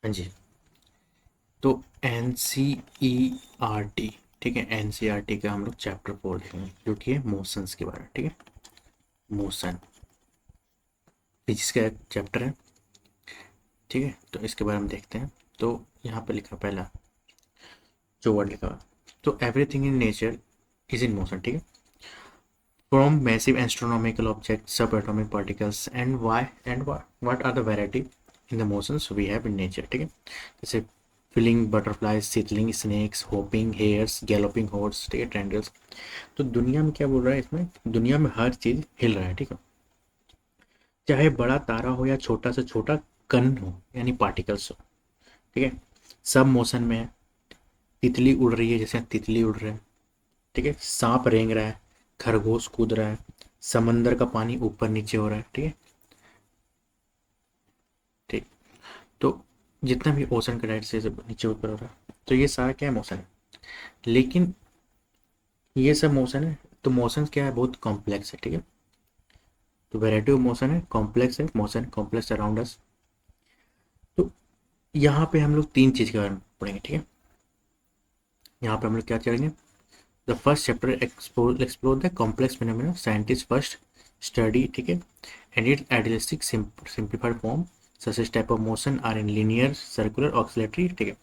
हाँ जी। तो NCERT, ठीक है, NCERT का हम लोग चैप्टर 4 देखेंगे जो कि है मोशंस के बारे में, ठीक है। मोशन फिजिक्स का चैप्टर है, ठीक है। तो इसके बारे में देखते हैं। तो यहाँ पे लिखा पहला जो वर्ड लिखा हुआ, तो everything in nature is in motion, ठीक है। From massive astronomical object, subatomic particles and why and what are the variety in the motions we have in nature, ठीक है। जैसे filling butterflies, slithering snakes, hopping hares, galloping horse, ठीक है, ट्रेंडल्स। तो दुनिया में क्या बोल रहा है इसमें, दुनिया में हर चीज हिल रहा है, ठीक है। चाहे बड़ा तारा हो या छोटा से छोटा कण हो यानी पार्टिकल्स हो, ठीक है, सब मोशन में है। तितली उड़ रही है, जैसे तितली उड़ रहा है, ठीक है। सांप रेंग रहा है, खरगोश कूद रहा है, समंदर का पानी ऊपर नीचे हो रहा है, ठीक है। ठीक। तो जितना भी ओशन का डायरेक्ट से नीचे ऊपर हो रहा है, तो ये सारा क्या है, मोशन है। लेकिन ये सब मोशन है, तो मोशन क्या है, बहुत कॉम्प्लेक्स है, ठीक है। तो वेराइटी ऑफ मोशन है, कॉम्प्लेक्स है, मोशन कॉम्प्लेक्स अराउंड अस। तो यहाँ पे हम लोग तीन चीज के बारे में पढ़ेंगे, ठीक है। यहाँ पे हम लोग क्या करेंगे, the first chapter explore the complex phenomena scientist first study, ठीक है, and its idealistic simplified form such type of motion are in linear circular oscillatory, ठीक है।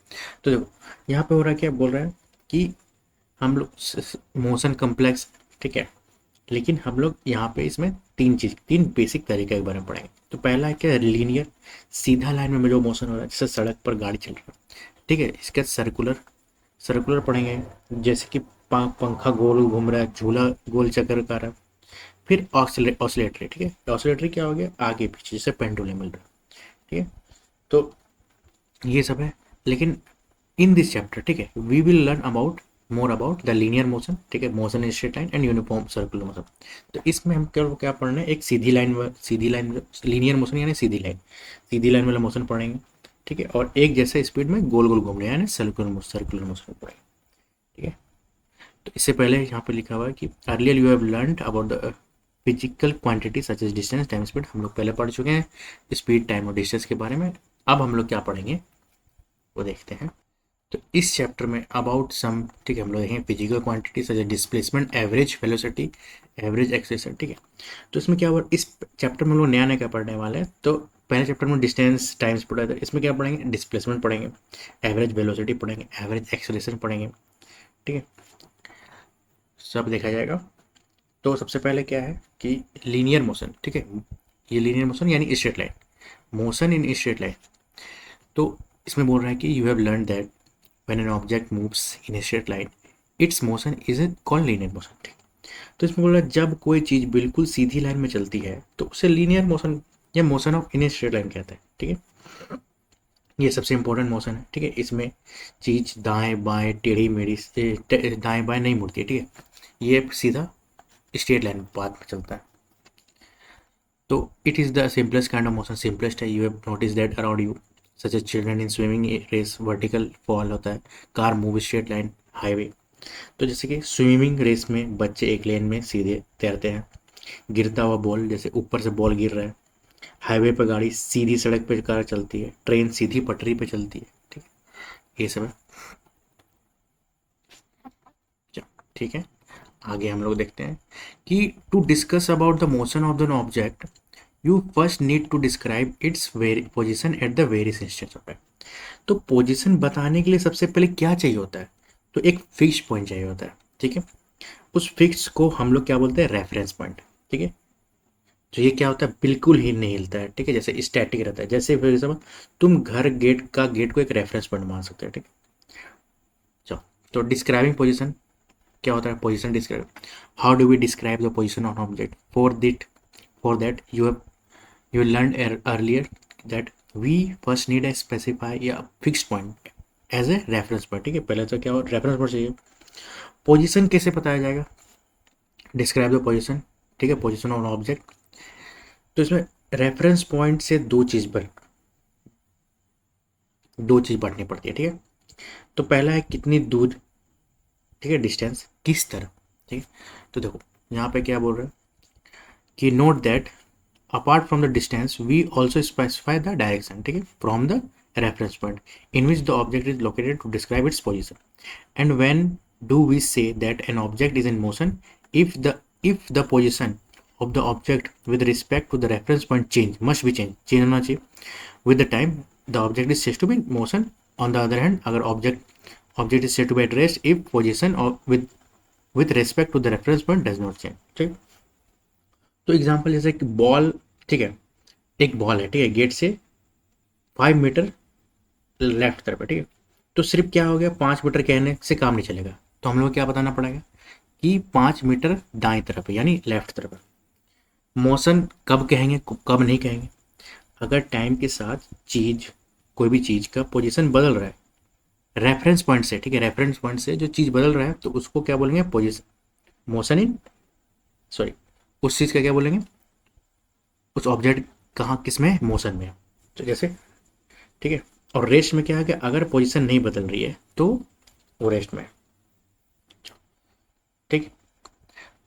तो देखो यहाँ पे हो रहा है, क्या बोल रहा है कि हम लोग मोशन कॉम्प्लेक्स, ठीक है, लेकिन हम लोग यहाँ पे इसमें तीन बेसिक तरीके के बारे में पढ़ेंगे। तो पहला है क्या, लीनियर, सीधा लाइन में जो मोशन हो रहा है, जैसे सड़क पर गाड़ी चल रहा है, ठीक है। इसके सर्कुलर, सर्कुलर पढ़ेंगे, जैसे कि पंखा गोल घूम रहा है, झूला गोल चक्कर का रहा है। फिर ऑसिलेटरी, ठीक है, ऑसिलेटरी क्या हो गया, आगे पीछे, जैसे पेंडुलम मिल रहा है, ठीक है। तो ये सब है। लेकिन इन दिस चैप्टर, ठीक है, we will learn about more about the linear motion, ठीक है, motion in straight line and uniform circular motion. तो इसमें हम क्या क्या पढ़ रहे हैं, एक सीधी लाइन लीनियर मोशन यानी सीधी लाइन वाला मोशन पढ़ेंगे, ठीक है। और एक जैसे स्पीड में गोल गोल घूमने यानी सर्कुलर मोशन पढ़ेंगे, ठीक है। तो इससे पहले यहाँ पे लिखा हुआ है कि earlier you have learned about the physical quantity such as distance time speed, हम लोग पहले पढ़ चुके हैं स्पीड टाइम और डिस्टेंस के बारे में। अब हम लोग क्या पढ़ेंगे वो देखते हैं। तो इस चैप्टर में अबाउट सम, ठीक है, हम लोग देखेंगे physical quantity such as displacement, average velocity, average acceleration, ठीक है। तो इसमें क्या हुआ, इस चैप्टर में हम लोग नया नया क्या पढ़ने वाले हैं। तो पहले चैप्टर में डिस्टेंस टाइम्स पढ़ा था, इसमें क्या पढ़ेंगे, डिस्प्लेसमेंट पढ़ेंगे, एवरेज वेलोसिटी पढ़ेंगे, एवरेज एक्सेलेरेशन पढ़ेंगे, ठीक है, सब देखा जाएगा। तो सबसे पहले क्या है कि लीनियर मोशन, ठीक है, ये लीनियर मोशन यानी straight line, motion in straight line. तो इसमें बोल रहा है कि you have learn that when an object moves in straight line it's motion is called linear motion, ठीक। तो इसमें बोल रहा है जब कोई चीज़ बिल्कुल सीधी लाइन में चलती है तो उसे लीनियर मोशन या motion of in straight line कहते हैं, ठीक है। ये सबसे इंपॉर्टेंट मोशन है, ठीक है। इसमें चीज दाएं बाएं टेढ़ी मेढ़ी दाएं बाएं नहीं मुड़ती है, ठीक है, ये सीधा स्ट्रेट लाइन पाथ में चलता है। तो it is the simplest kind of motion, simplest है। You have notice that around you such as children in swimming race vertical fall होता है, car move straight line, highway. तो जैसे कि स्विमिंग रेस में बच्चे एक लेन में सीधे तैरते हैं, गिरता हुआ बॉल, जैसे ऊपर से बॉल गिर रहा है, हाईवे पर गाड़ी सीधी सड़क पर कार चलती है, ट्रेन सीधी पटरी पे चलती है, ठीक है, ये सब है। ठीक है, आगे हम लोग देखते हैं कि to discuss about the motion of the object you first need to describe its position at the various instance of time. तो पोजीशन बताने के लिए सबसे पहले क्या चाहिए होता है, तो एक फिक्स पॉइंट चाहिए होता है, ठीक है। उस फिक्स को हम लोग क्या बोलते हैं, रेफरेंस पॉइंट, ठीक है। तो ये क्या होता है, बिल्कुल ही नहीं हिलता है, ठीक है, जैसे स्टैटिक रहता है। जैसे फॉर एग्जाम्पल तुम घर गेट को एक रेफरेंस पॉइंट मान सकते हैं, ठीक है। चलो, तो डिस्क्राइबिंग पोजीशन क्या होता है, position describe, how do we describe the position of object, for that you learned earlier that we first need a specify या fix point as a reference point, ठीक है। पहले तो क्या हो, रेफरेंस पॉइंट चाहिए। पोजीशन कैसे बताया जाएगा, डिस्क्राइब द पोजीशन, ठीक है, पोजीशन ऑफ ऑब्जेक्ट। तो इसमें रेफरेंस पॉइंट से दो चीज बढ़नी पड़ती है, ठीक है। तो पहला है कितनी दूर, ठीक है, डिस्टेंस किस तरफ, ठीक है। तो देखो यहाँ पे क्या बोल रहे हैं कि note that apart from the distance we also specify the direction, ठीक है, from the reference point in which the object is located to describe its position. And when do we say that an object is in motion? If the position of the object with respect to the reference point must be change होना चाहिए with the time the object is said to be in motion. On the other hand, अगर object is said to be at rest if position or with respect to the reference point does not change. ठीक, तो example जैसे कि ball, ठीक है, एक ball है, ठीक है, गेट से 5 मीटर लेफ्ट तरफ है, ठीक है, तो सिर्फ क्या हो गया, 5 मीटर कहने से काम नहीं चलेगा, तो हम लोग को क्या बताना पड़ेगा कि 5 मीटर दाएं तरफ है यानी लेफ्ट तरफ है। मोशन कब कहेंगे, कब नहीं कहेंगे, अगर टाइम के साथ कोई भी चीज़ का पोजीशन बदल रहा है रेफरेंस पॉइंट से, ठीक है, रेफरेंस पॉइंट से जो चीज़ बदल रहा है तो उसको क्या बोलेंगे, पोजीशन, मोशन इन, सॉरी, उस चीज़ का क्या बोलेंगे, उस ऑब्जेक्ट कहाँ किस में, मोशन में। तो जैसे, ठीक है, और रेस्ट में क्या है कि अगर पोजीशन नहीं बदल रही है तो वो रेस्ट में, ठीक।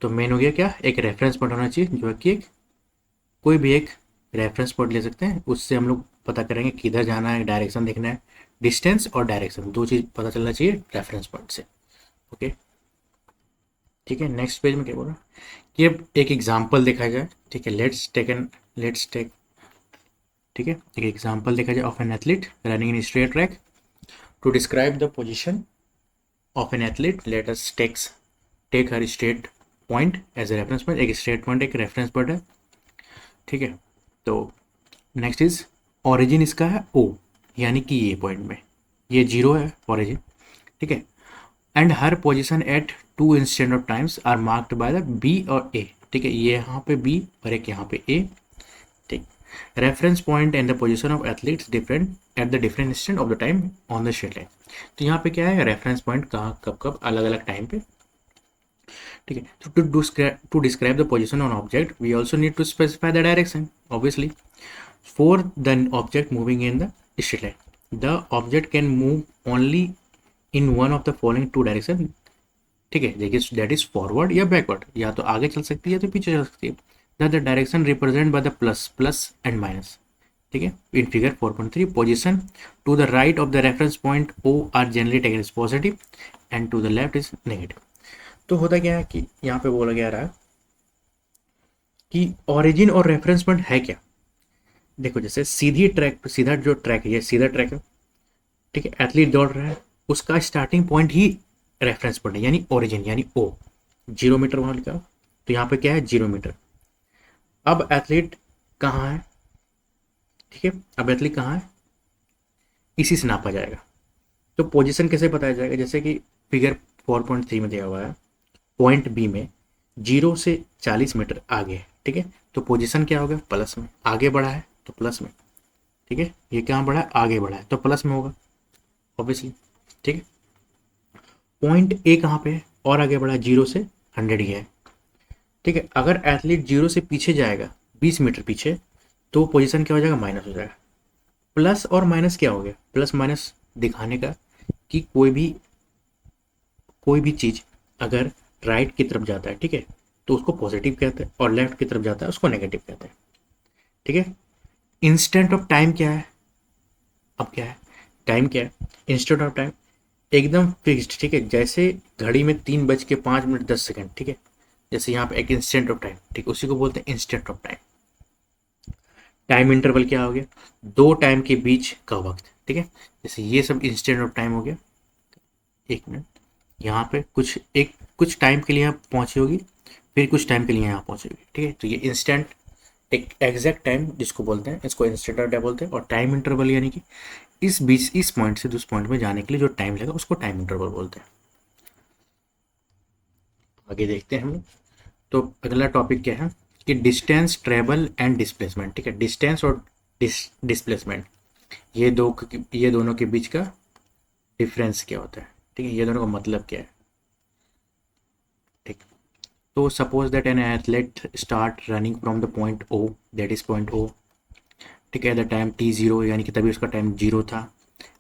तो मेन हो गया क्या, एक रेफरेंस पॉइंट होना चाहिए जो कि कोई भी एक रेफरेंस पॉइंट ले सकते हैं, उससे हम लोग पता करेंगे किधर जाना है, डायरेक्शन देखना है, डिस्टेंस और डायरेक्शन दो चीज़ पता चलना चाहिए रेफरेंस पॉइंट से। ओके, ठीक है, नेक्स्ट पेज में क्या बोल रहा है कि अब एक एग्जांपल देखा जाए, ठीक है, लेट्स टेक, ठीक है, एक एग्जांपल देखा जाए of an athlete running in straight track to describe the position of an athlete. Let us take her straight point as a reference point, एक स्ट्रेट पॉइंट एक रेफरेंस पॉइंट है, ठीक है। तो नेक्स्ट इज ऑरिजिन इसका है ओ, यानी कि ये पॉइंट में ये 0 है ऑरिजिन, ठीक है, and her position at 2 instant of times are marked by the B और ए, ठीक है, ये यहाँ पे बी और एक यहाँ पे ए, ठीक। Reference point and the position of athletes different at the different instant of the time on the straight line. तो यहाँ पे क्या है, रेफरेंस पॉइंट कहाँ कब कब अलग अलग टाइम पे, ठीक है। तो to describe the position on object we also need to specify the direction obviously for the object moving in the straight line. The object can move only in one of the following two direction, ठीक है, देखिए that is forward या backward, या तो आगे चल सकती है या तो पीछे चल सकती है। The direction represented by the plus and minus, ठीक है, in figure 4.3 position to the right of the reference point O are generally taken as positive and to the left is negative। तो होता क्या है कि यहाँ पे बोला गया रहा कि ऑरिजिन और रेफरेंस पॉइंट है क्या, देखो जैसे सीधा जो ट्रैक है, ये सीधा ट्रैक है, ठीक है, एथलीट दौड़ रहा है, उसका स्टार्टिंग पॉइंट ही रेफरेंस पॉइंट है यानी ओरिजिन यानी ओ, 0 मीटर वहां लिखा, तो यहाँ पे क्या है 0 मीटर। अब एथलीट कहाँ है, ठीक है, अब एथलीट कहाँ है, इसी से नापा जाएगा। तो पोजीशन कैसे बताया जाएगा, जैसे कि फिगर 4.3 में दिया हुआ है, पॉइंट बी में 0 से 40 मीटर आगे, ठीक है, तो पोजीशन क्या होगा, प्लस में, आगे बढ़ा है तो प्लस में, ठीक है, ये कहाँ बढ़ा है, आगे बढ़ा है तो प्लस में होगा ऑब्वियसली, ठीक है। पॉइंट ए कहाँ पे है और आगे बढ़ा है, 0 से 100 ही है, ठीक है। अगर एथलीट 0 से पीछे जाएगा 20 मीटर पीछे तो पोजीशन क्या हो जाएगा, माइनस हो जाएगा। प्लस और माइनस क्या हो गया, प्लस माइनस दिखाने का कि कोई भी चीज़ अगर राइट की तरफ जाता है, ठीक है, तो उसको पॉजिटिव कहते हैं और लेफ्ट की तरफ जाता है उसको नेगेटिव कहते हैं, ठीक है। इंस्टेंट ऑफ टाइम क्या है, अब क्या है, टाइम क्या है, इंस्टेंट ऑफ टाइम एकदम फिक्स्ड, ठीक है, जैसे घड़ी में 3:05 ठीक है, जैसे यहाँ पे एक इंस्टेंट ऑफ टाइम, ठीक, उसी को बोलते हैं instant of time. Time interval क्या हो गया, दो टाइम के बीच का वक्त, ठीक है, जैसे ये सब इंस्टेंट ऑफ टाइम हो गया, 1 मिनट, यहाँ पे कुछ टाइम के लिए यहाँ पहुँची होगी, फिर कुछ टाइम के लिए यहाँ पहुँचेगी, ठीक है, तो ये इंस्टेंट एक एग्जैक्ट टाइम जिसको बोलते हैं, इसको इंस्टेंट ऑफ टाइम बोलते हैं। और टाइम इंटरवल यानी कि इस पॉइंट से दूसरे पॉइंट में जाने के लिए जो टाइम लगेगा उसको टाइम इंटरवल बोलते हैं। आगे देखते हैं हम लोग, तो अगला टॉपिक क्या है कि डिस्टेंस, ट्रेवल एंड डिस्प्लेसमेंट, ठीक है, डिस्टेंस और डिस्प्लेसमेंट, ये दोनों के बीच का डिफरेंस क्या होता है, ठीक है, ये दोनों का मतलब क्या है, ठीक। तो suppose that an athlete start running from the point O, that is point O, ठीक है, द टाइम t0 यानी कि तभी उसका टाइम 0 था,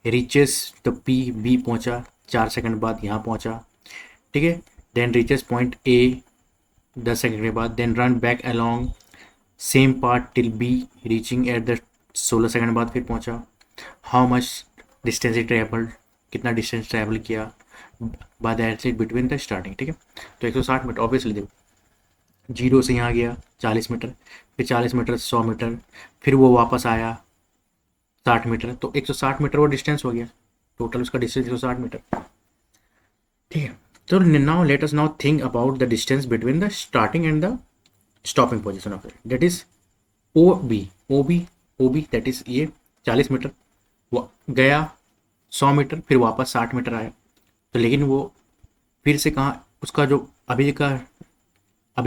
रीचेस द बी पहुंचा 4 सेकंड बाद यहाँ पहुंचा, ठीक है, then reaches point A 10 second के बाद, then run back along same part till B reaching at the 16 second बाद फिर पहुंचा। How much distance it travelled, कितना डिस्टेंस ट्रैवल किया by the athlete between the starting, ठीक है। तो 160 मीटर ऑब्वियसली देखो, जीरो से यहाँ गया 40 मीटर, फिर 40 मीटर से 100 मीटर, फिर वो वापस आया 60 मीटर, तो 160 मीटर वो डिस्टेंस हो गया, टोटल उसका डिस्टेंस 160 मीटर, ठीक है। तो now let us now think about the distance between the starting and the stopping position of it, that is O B, O B, O B that is ये 40 metre गया, 100 metre, फिर वापस 60 metre आया। तो लेकिन वो फिर से कहाँ, उसका जो अभी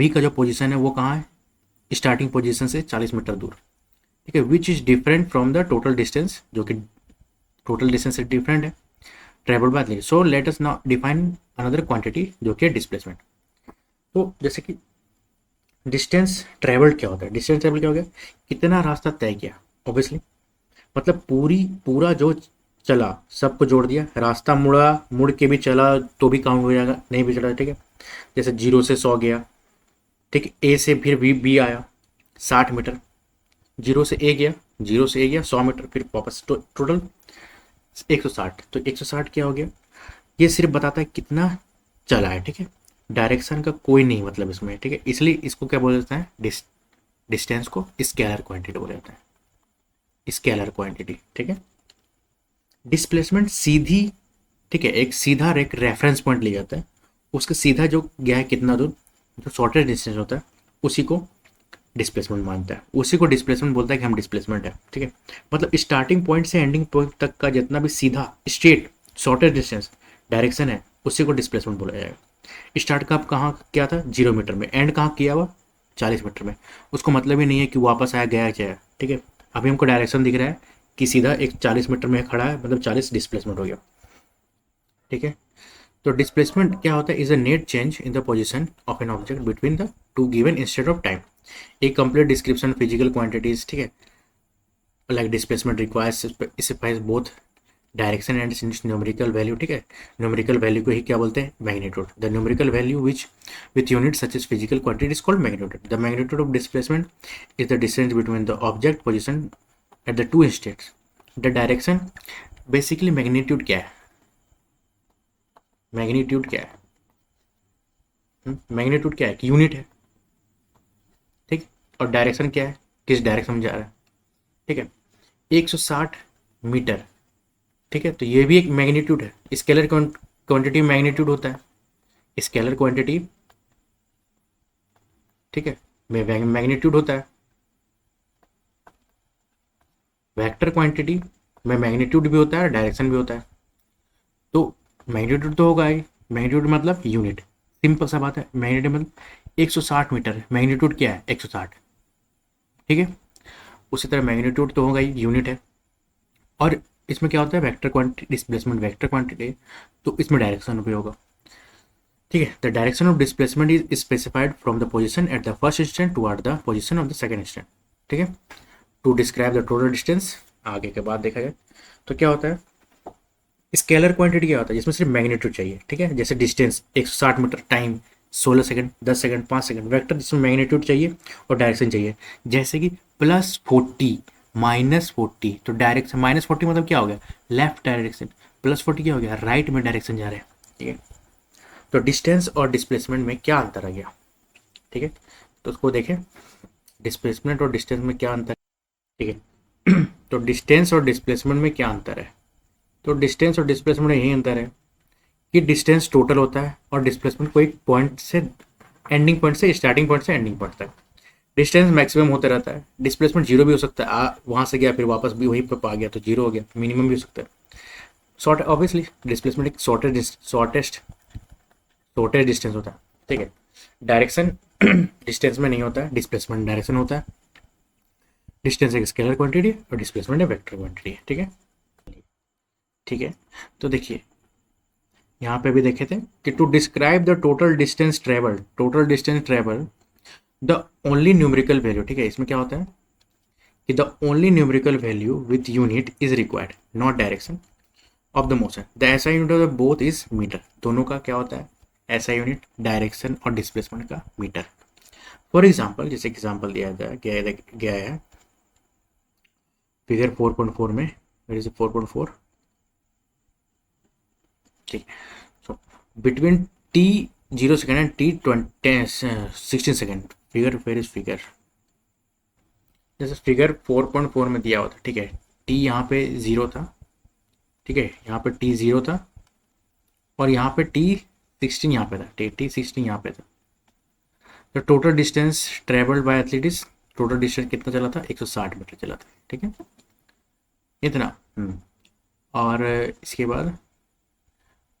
का जो पोजीशन है वो कहाँ है, स्टार्टिंग पोजीशन से 40 मीटर दूर, ठीक है। Which is different from the total distance, जो कि टोटल डिस्टेंस से डिफरेंट है travel by athlete. So let us now define another quantity जो कि है डिस्प्लेसमेंट। तो जैसे कि डिस्टेंस ट्रेवल्ड क्या होता है, डिस्टेंस ट्रेवल क्या हो गया, कितना रास्ता तय किया, ऑब्वियसली मतलब पूरा जो चला सबको जोड़ दिया, रास्ता मुड़ के भी चला तो भी काउंट हो जाएगा, नहीं भी चला, ठीक है। जैसे 0 से 100 गया, ठीक है, ए से फिर बी आया 60 मीटर, 0 से ए गया, 0 से ए गया 100 मीटर, फिर वापस टोटल 160। तो 160 क्या हो गया, ये सिर्फ बताता है कितना चला है, ठीक है। डायरेक्शन का कोई नहीं मतलब इसमें, ठीक है, इसलिए इसको क्या बोल देते हैं, डिस्टेंस को स्केलर क्वांटिटी बोला जाता है, स्केलर क्वांटिटी, ठीक है। डिस्प्लेसमेंट सीधी, ठीक है, एक सीधा एक रेफरेंस पॉइंट लिया जाता है, उसके सीधा जो गया है कितना दूर, जो शॉर्टेस्ट डिस्टेंस होता है उसी को डिस्प्लेसमेंट मानता है, उसी को डिस्प्लेसमेंट बोलता है कि हम डिस्प्लेसमेंट है, ठीक है। मतलब स्टार्टिंग पॉइंट से एंडिंग पॉइंट तक का जितना भी सीधा स्ट्रेट शॉर्टेस्ट डिस्टेंस डायरेक्शन है उसी को डिस्प्लेसमेंट बोला जाएगा। स्टार्ट का कहाँ किया था 0 मीटर में, एंड कहाँ किया हुआ 40 मीटर में, उसको मतलब ही नहीं है कि वापस आया गया क्या, ठीक है। अभी हमको डायरेक्शन दिख रहा है कि सीधा एक 40 मीटर में खड़ा है, मतलब 40 डिस्प्लेसमेंट हो गया, ठीक है। तो डिस्प्लेसमेंट क्या होता है, is a net change in the position of an object between the two given instead of time. एक कंप्लीट डिस्क्रिप्शन फिजिकल क्वांटिटीज, ठीक है, like displacement requires specifies both direction and numerical value, ठीक है। Numerical value को ही क्या बोलते हैं, magnitude. The numerical value which with unit such as physical quantity is called magnitude. The magnitude of displacement is the distance between the object position at the two states. The direction, basically magnitude क्या है, magnitude क्या है, magnitude क्या है, unit है, ठीक। और direction क्या है, किस डायरेक्शन में जा रहा है, ठीक है। 160 मीटर, ठीक है, तो ये भी एक मैग्नीट्यूड है, स्केलर क्वांटिटी मैग्नीट्यूड होता है, स्केलर क्वांटिटी, ठीक है, में मैग्नीट्यूड होता है। वेक्टर क्वांटिटी में मैग्नीट्यूड भी होता है, डायरेक्शन भी होता है। तो मैग्नीट्यूड तो होगा ही, मैग्नीट्यूड मतलब यूनिट, सिंपल सा बात है, मैग्नीट्यूड मतलब 160 मीटर है, मैग्नीट्यूड क्या है 160, ठीक है। उसी तरह मैग्नीट्यूड तो होगा ही, यूनिट है। और इसमें क्या होता है, vector quantity, displacement vector quantity, तो इसमें डायरेक्शन भी होगा, ठीक है। The direction of displacement is specified from the position at the first instant toward the position of the second instant, ठीक है। To describe the total distance, आगे के बाद देखा जाए तो क्या होता है, स्केलर क्वांटिटी क्या होता है, जिसमें सिर्फ मैग्नीट्यूड चाहिए, ठीक है। जैसे distance 160 metre, time 16 second, 10 second, 5 second, vector जिसमें मैग्नीट्यूड चाहिए और डायरेक्शन चाहिए। जैसे कि +40 -40, तो डायरेक्शन -40 मतलब क्या हो गया, लेफ्ट डायरेक्शन, +40 क्या हो गया, राइट में डायरेक्शन जा रहे हैं, ठीक है। तो डिस्टेंस और डिस्प्लेसमेंट में क्या अंतर आ गया, ठीक है। तो उसको देखें, डिस्प्लेसमेंट और डिस्टेंस में क्या अंतर है, ठीक है। तो डिस्टेंस और डिस्प्लेसमेंट में क्या अंतर है, तो डिस्टेंस और डिस्प्लेसमेंट में यही अंतर है कि डिस्टेंस टोटल होता है और डिस्प्लेसमेंट कोई पॉइंट से एंडिंग पॉइंट से, स्टार्टिंग पॉइंट से एंडिंग पॉइंट तक डिस्टेंस मैक्सिमम होता रहता है, डिस्प्लेसमेंट जीरो भी हो सकता है, वहाँ से गया फिर वापस भी वहीं पर आ गया तो जीरो हो गया, मिनिमम भी हो सकता है। शॉर्ट ऑब्वियसली डिस्प्लेसमेंट एक शॉर्टेस्ट डिस्टेंस होता है, ठीक है। डायरेक्शन डिस्टेंस में नहीं होता है, डिस्प्लेसमेंट डायरेक्शन होता है। डिस्टेंस एक स्केलर क्वांटिटी और डिस्प्लेसमेंट है वेक्टर क्वांटिटी, ठीक है, ठीक है। तो देखिए यहाँ पे भी देखे थे कि to describe the total distance travel the only numerical value, ठीक है। इसमें क्या होता है कि the only numerical value with unit is required, not direction of the motion. The SI unit of the both is metre, दोनों का क्या होता है, एसआई यूनिट डायरेक्शन और डिस्प्लेसमेंट का मीटर। फॉर एग्जाम्पल, जैसे एग्जाम्पल दिया गया है फिगर 4.4 में, वेर इज 4.4, ठीक। So between t 0 second and t 16 second, figure where is figure, जैसे फिगर 4.4 में दिया हुआ था, ठीक है, टी यहाँ पे 0 था, ठीक है, यहाँ पे टी 0 था और यहाँ पे टी 16 यहाँ पे था, टी 16 यहाँ पे था। तो total distance travelled bye athlete is, total distance कितना चला था, 160 मीटर चला था, ठीक है, इतना। और इसके बाद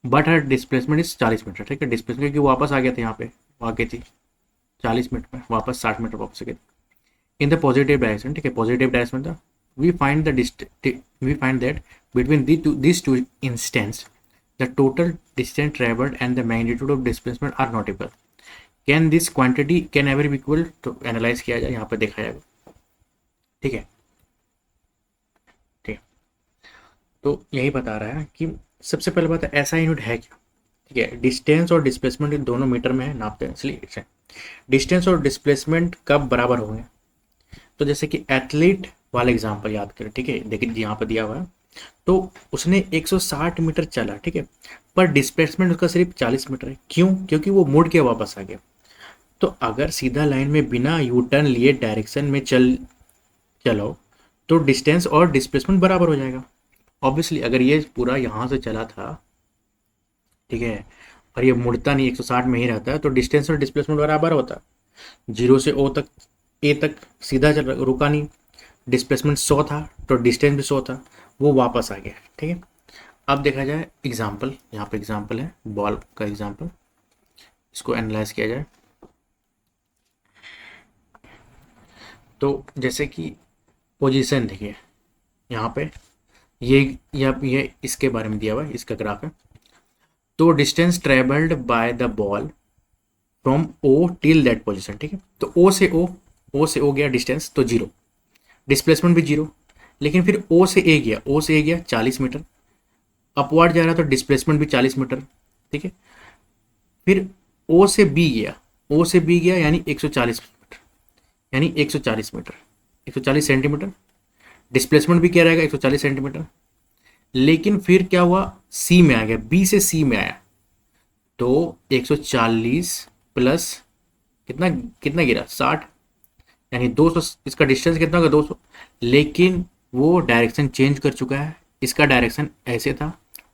but her displacement is 40 metre, ठीक है, डिस्प्लेसमेंट क्योंकि वो वापस आ गया था, यहाँ पे आ गई थी 40 मिनट में, वापस 60 मीटर वापस आ गई इन द पॉजिटिव डायरेक्शन, ठीक है, पॉजिटिव डायरेक्शन था। We find that between this two instance the total distance travelled and the magnitude of displacement are not equal. Can this quantity can ever be equal, तो analyse किया जाए, यहाँ पे देखा जाएगा, ठीक है, ठीक है। तो यही बता रहा है कि सबसे पहले बात है ऐसा यूनिट है क्या, ठीक है, डिस्टेंस और डिस्प्लेसमेंट इन दोनों मीटर में है, नापते हैं, इसलिए डिस्टेंस और डिस्प्लेसमेंट कब बराबर होंगे। तो जैसे कि एथलीट वाला एग्जांपल याद करें, ठीक है, देखिए यहाँ पर दिया हुआ है, तो उसने 160 मीटर चला, ठीक है, पर डिस्प्लेसमेंट उसका सिर्फ 40 मीटर है, क्यों, क्योंकि वो मुड़ के वापस आ गया। तो अगर सीधा लाइन में बिना यू टर्न लिए डायरेक्शन में चलो तो डिस्टेंस और डिस्प्लेसमेंट बराबर हो जाएगा। ऑब्वियसली अगर ये पूरा यहाँ से चला था, ठीक है, और ये मुड़ता नहीं 160 में ही रहता है, तो डिस्टेंस और डिस्प्लेसमेंट बराबर होता है। 0 से ओ तक, ए तक सीधा चल रुका नहीं, डिस्प्लेसमेंट 100 था तो डिस्टेंस भी 100 था, वो वापस आ गया, ठीक है। अब देखा जाए एग्जाम्पल, यहाँ पे एग्जाम्पल है बॉल का एग्जाम्पल, इसको एनालाइज किया जाए। तो जैसे कि पोजीशन देखिए यहाँ पे, ये इसके बारे में दिया हुआ है, इसका ग्राफ है। तो distance travelled by the ball from O till that position, ठीक है, तो ओ से ओ गया डिस्टेंस तो 0, डिस्प्लेसमेंट भी 0, लेकिन फिर ओ से ए गया 40 मीटर, अपवर्ड जा रहा तो डिस्प्लेसमेंट भी 40 मीटर, ठीक है। फिर ओ से बी गया यानी 140 मीटर, यानी 140 मीटर, 140 सेंटीमीटर, डिस्प्लेसमेंट भी क्या रहेगा 140 सेंटीमीटर। लेकिन फिर क्या हुआ, सी में आ गया, बी से सी में आया, तो 140 प्लस कितना कितना गिरा 60, यानी 200, इसका डिस्टेंस कितना होगा 200, लेकिन वो डायरेक्शन चेंज कर चुका है, इसका डायरेक्शन ऐसे था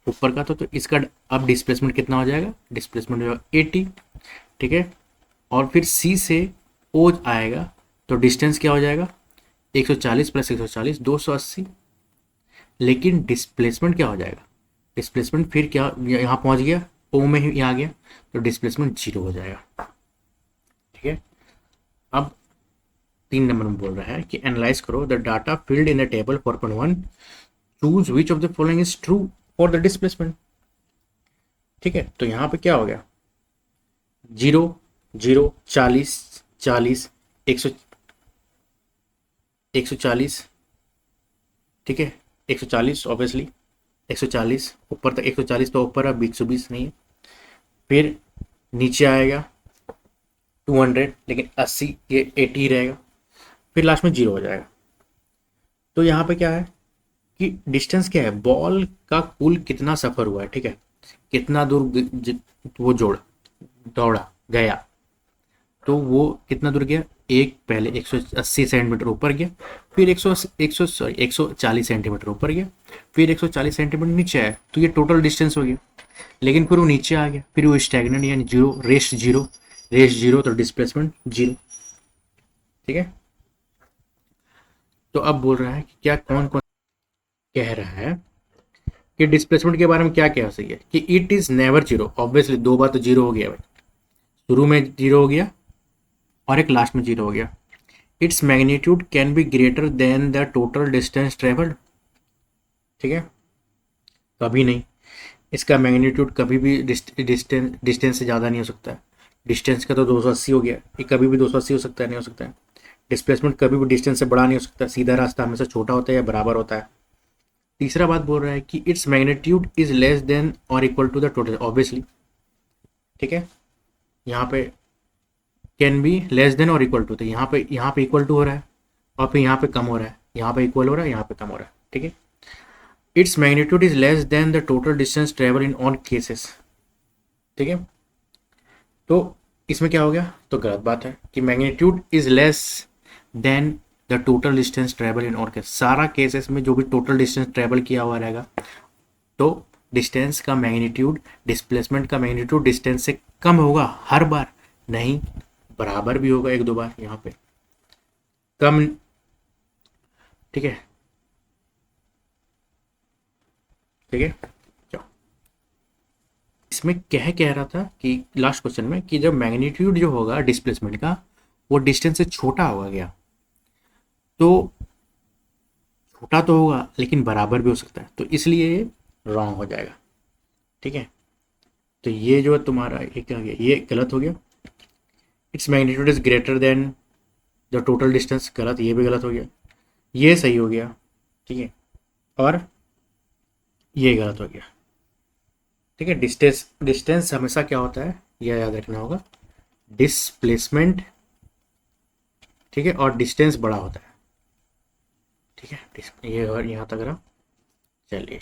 ऊपर का, तो इसका अब डिस्प्लेसमेंट कितना हो जाएगा, डिस्प्लेसमेंट हो जाएगा 80, ठीक है। और फिर सी से ओ आएगा तो डिस्टेंस क्या हो जाएगा 140 प्लस 140 280, लेकिन डिस्प्लेसमेंट क्या हो जाएगा, डिस्प्लेसमेंट फिर क्या यहाँ पहुँच गया, ओ में ही आ गया, तो डिस्प्लेसमेंट 0 हो जाएगा, ठीक है। अब 3 नंबर में बोल रहा है कि एनालाइज करो the data filled in the table 4.1, choose which of the following is true for the displacement, ठीक है। तो यहाँ पे क्या हो गया 0 0 40 40 140, ठीक है, 140 ऑब्वियसली 140 ऊपर तक, 140 तो ऊपर है, 120 नहीं है। फिर नीचे आएगा 200, लेकिन 80 ये 80 ही रहेगा, फिर लास्ट में 0 हो जाएगा। तो यहाँ पे क्या है कि डिस्टेंस क्या है, बॉल का कुल कितना सफ़र हुआ है, ठीक है, कितना दूर वो दौड़ा गया, तो वो कितना दूर गया, एक पहले 180 सेंटीमीटर ऊपर गया, फिर 140 सेंटीमीटर ऊपर गया, फिर 140 सेंटीमीटर नीचे आया, तो ये टोटल डिस्टेंस हो गया। लेकिन फिर वो नीचे आ गया, फिर वो स्टैग्नेंट यानी 0, रेस्ट 0 तो डिस्प्लेसमेंट 0, ठीक है। तो अब बोल रहा है कि क्या कौन कौन कह रहा है कि डिस्प्लेसमेंट के बारे में क्या कह सही है कि इट इज नेवर 0, ऑब्वियसली 2 बार तो 0 हो गया भाई, शुरू में 0 हो गया और एक लास्ट में 0 हो गया। Its magnitude can be greater than the total distance travelled, ठीक है, कभी नहीं, इसका मैग्नीट्यूड कभी भी डिस्टेंस से ज़्यादा नहीं हो सकता है। डिस्टेंस का तो 280 हो गया, ये कभी भी 280 हो सकता है, नहीं हो सकता है। डिस्प्लेसमेंट कभी भी डिस्टेंस से बड़ा नहीं हो सकता, सीधा रास्ता हमेशा छोटा होता है या बराबर होता है। तीसरा बात बोल रहा है कि its magnitude is less than और equal to the total, obviously, ठीक है, यहाँ पे कैन बी लेस देन और इक्वल टू, तो यहाँ पे इक्वल टू हो रहा है और फिर यहाँ पे कम हो रहा है, यहाँ पे इक्वल हो रहा है, यहाँ पे कम हो रहा है, ठीक है। It's magnitude is less then the total distance travel in on cases. ठीक है, तो इसमें क्या हो गया, तो गलत बात है कि magnitude is less then the total distance travel in on case. सारा केसेस में जो भी टोटल डिस्टेंस ट्रेवल किया हुआ रहेगा, तो डिस्टेंस का मैग्नीट्यूड, डिस्प्लेसमेंट का मैग्नीट्यूड डिस्टेंस से कम होगा हर बार, नहीं, बराबर भी होगा एक दो बार यहाँ पे कम। ठीक है, ठीक है, चलो। इसमें कह रहा था कि लास्ट क्वेश्चन में कि जब मैग्नीट्यूड जो होगा डिस्प्लेसमेंट का वो डिस्टेंस से छोटा होगा गया, तो छोटा तो होगा लेकिन बराबर भी हो सकता है, तो इसलिए ये रॉन्ग हो जाएगा। ठीक है, तो ये जो है तुम्हारा ये क्या हो गया, ये गलत हो गया। It's magnitude is greater than the total distance, गलत, ये भी गलत हो गया। ये सही हो गया। ठीक है, और ये गलत हो गया। ठीक है, डिस्टेंस डिस्टेंस हमेशा क्या होता है, यह याद रखना होगा, डिस्प्लेसमेंट। ठीक है, और डिस्टेंस बड़ा होता है। ठीक है, ये और यहाँ तक रहा। चलिए।